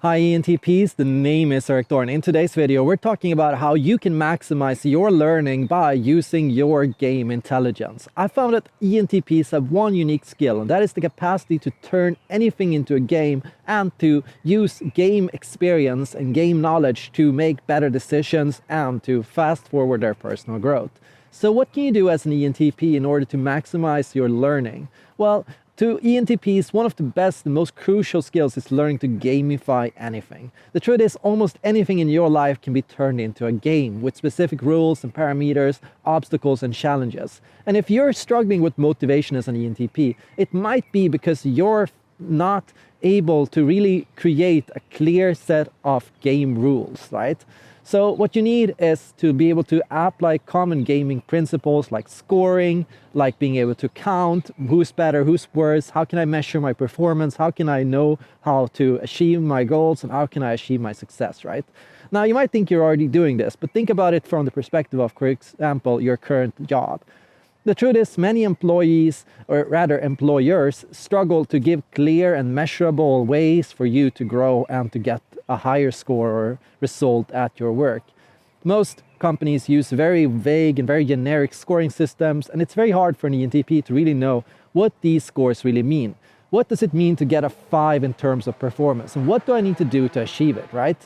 Hi ENTPs, the name is Erik Thor and in today's video we're talking about how you can maximize your learning by using your game intelligence. I found that ENTPs have one unique skill, and that is the capacity to turn anything into a game and to use game experience and game knowledge to make better decisions and to fast forward their personal growth. So what can you do as an ENTP in order to maximize your learning? Well, to ENTPs, one of the best and most crucial skills is learning to gamify anything. The truth is, almost anything in your life can be turned into a game with specific rules and parameters, obstacles and challenges. And if you're struggling with motivation as an ENTP, it might be because you're not able to really create a clear set of game rules, right? So what you need is to be able to apply common gaming principles like scoring, like being able to count who's better, who's worse, how can I measure my performance, how can I know how to achieve my goals, and how can I achieve my success, right? Now you might think you're already doing this, but think about it from the perspective of, for example, your current job. The truth is, many employees, or rather employers, struggle to give clear and measurable ways for you to grow and to get a higher score or result at your work. Most companies use very vague and very generic scoring systems, and it's very hard for an ENTP to really know what these scores really mean. What does it mean to get a 5 in terms of performance? And what do I need to do to achieve it, right?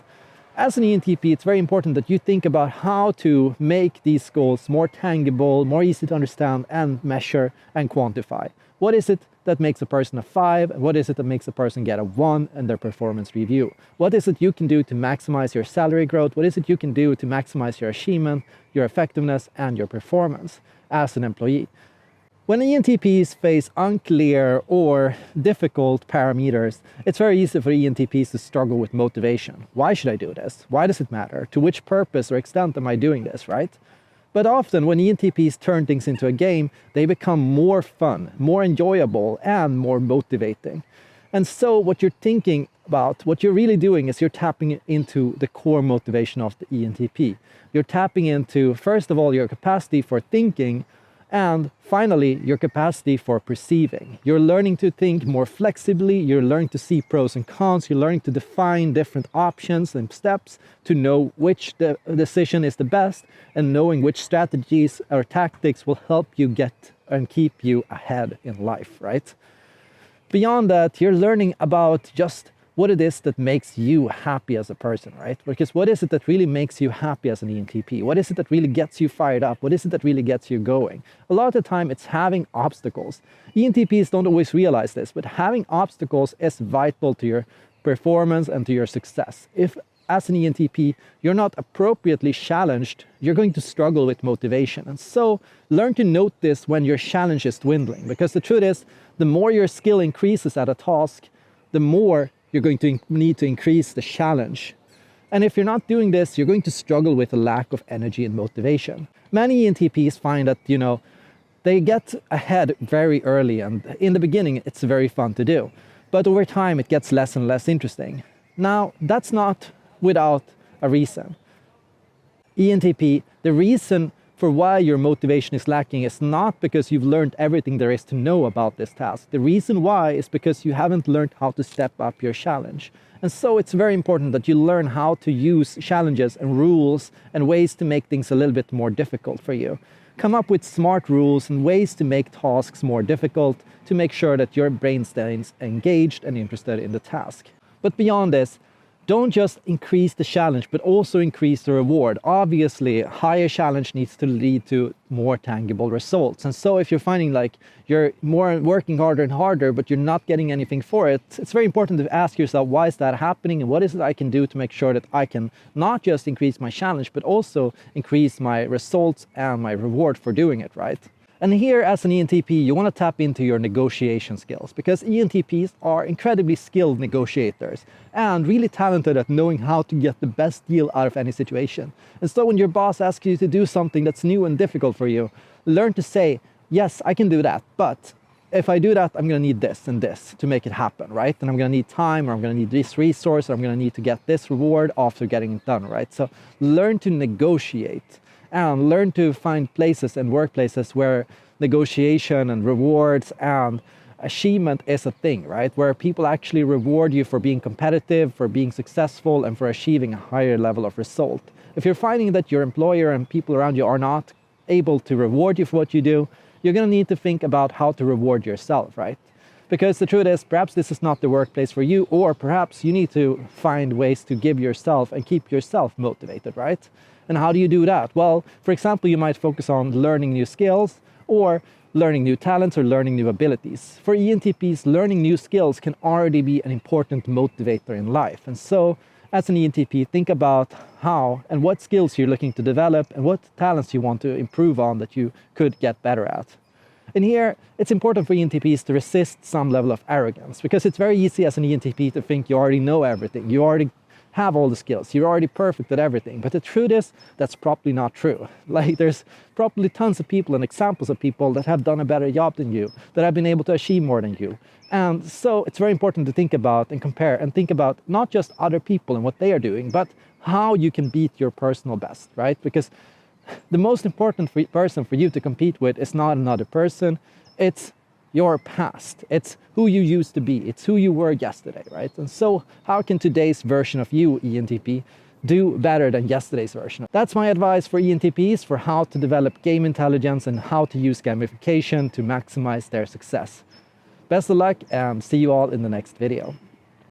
As an ENTP, it's very important that you think about how to make these goals more tangible, more easy to understand and measure and quantify. What is it that makes a person a 5? And what is it that makes a person get a 1 in their performance review? What is it you can do to maximize your salary growth? What is it you can do to maximize your achievement, your effectiveness, and your performance as an employee? When ENTPs face unclear or difficult parameters, it's very easy for ENTPs to struggle with motivation. Why should I do this? Why does it matter? To which purpose or extent am I doing this, right? But often when ENTPs turn things into a game, they become more fun, more enjoyable, and more motivating. And so what you're thinking about, what you're really doing is you're tapping into the core motivation of the ENTP. You're tapping into, first of all, your capacity for thinking, and finally, your capacity for perceiving. You're learning to think more flexibly, you're learning to see pros and cons, you're learning to define different options and steps to know which decision is the best, and knowing which strategies or tactics will help you get and keep you ahead in life, right? Beyond that, you're learning about just what it is that makes you happy as a person, right? Because what is it that really makes you happy as an ENTP? What is it that really gets you fired up? What is it that really gets you going? A lot of the time it's having obstacles. ENTPs don't always realize this, but having obstacles is vital to your performance and to your success. If as an ENTP, you're not appropriately challenged, you're going to struggle with motivation. And so learn to note this when your challenge is dwindling, because the truth is, the more your skill increases at a task, the more you're going to need to increase the challenge. And if you're not doing this, you're going to struggle with a lack of energy and motivation. Many ENTPs find that, they get ahead very early, and in the beginning, it's very fun to do. But over time, it gets less and less interesting. Now, that's not without a reason. ENTP, the reason for why your motivation is lacking is not because you've learned everything there is to know about this task. The reason why is because you haven't learned how to step up your challenge. And so it's very important that you learn how to use challenges and rules and ways to make things a little bit more difficult for you. Come up with smart rules and ways to make tasks more difficult to make sure that your brain stays engaged and interested in the task. But beyond this, don't just increase the challenge, but also increase the reward. Obviously, a higher challenge needs to lead to more tangible results. And so if you're finding like you're more working harder and harder, but you're not getting anything for it, it's very important to ask yourself, why is that happening? And what is it I can do to make sure that I can not just increase my challenge, but also increase my results and my reward for doing it, right? And here, as an ENTP, you want to tap into your negotiation skills, because ENTPs are incredibly skilled negotiators and really talented at knowing how to get the best deal out of any situation. And so when your boss asks you to do something that's new and difficult for you, learn to say, yes, I can do that, but if I do that, I'm going to need this and this to make it happen, right? And I'm going to need time, or I'm going to need this resource, or I'm going to need to get this reward after getting it done, right? So learn to negotiate. And learn to find places and workplaces where negotiation and rewards and achievement is a thing, right? Where people actually reward you for being competitive, for being successful, and for achieving a higher level of result. If you're finding that your employer and people around you are not able to reward you for what you do, you're going to need to think about how to reward yourself, right? Because the truth is, perhaps this is not the workplace for you, or perhaps you need to find ways to give yourself and keep yourself motivated, right? And how do you do that? Well, for example, you might focus on learning new skills, or learning new talents, or learning new abilities. For ENTPs, learning new skills can already be an important motivator in life. And so, as an ENTP, think about how and what skills you're looking to develop and what talents you want to improve on that you could get better at. And here, it's important for ENTPs to resist some level of arrogance, because it's very easy as an ENTP to think you already know everything, you already have all the skills, you're already perfect at everything. But the truth is, that's probably not true. Like, there's probably tons of people and examples of people that have done a better job than you, that have been able to achieve more than you. And so it's very important to think about and compare and think about not just other people and what they are doing, but how you can beat your personal best, right? Because the most important person for you to compete with is not another person, it's your past. It's who you used to be. It's who you were yesterday, right? And so how can today's version of you, ENTP, do better than yesterday's version? That's my advice for ENTPs for how to develop game intelligence and how to use gamification to maximize their success. Best of luck and see you all in the next video.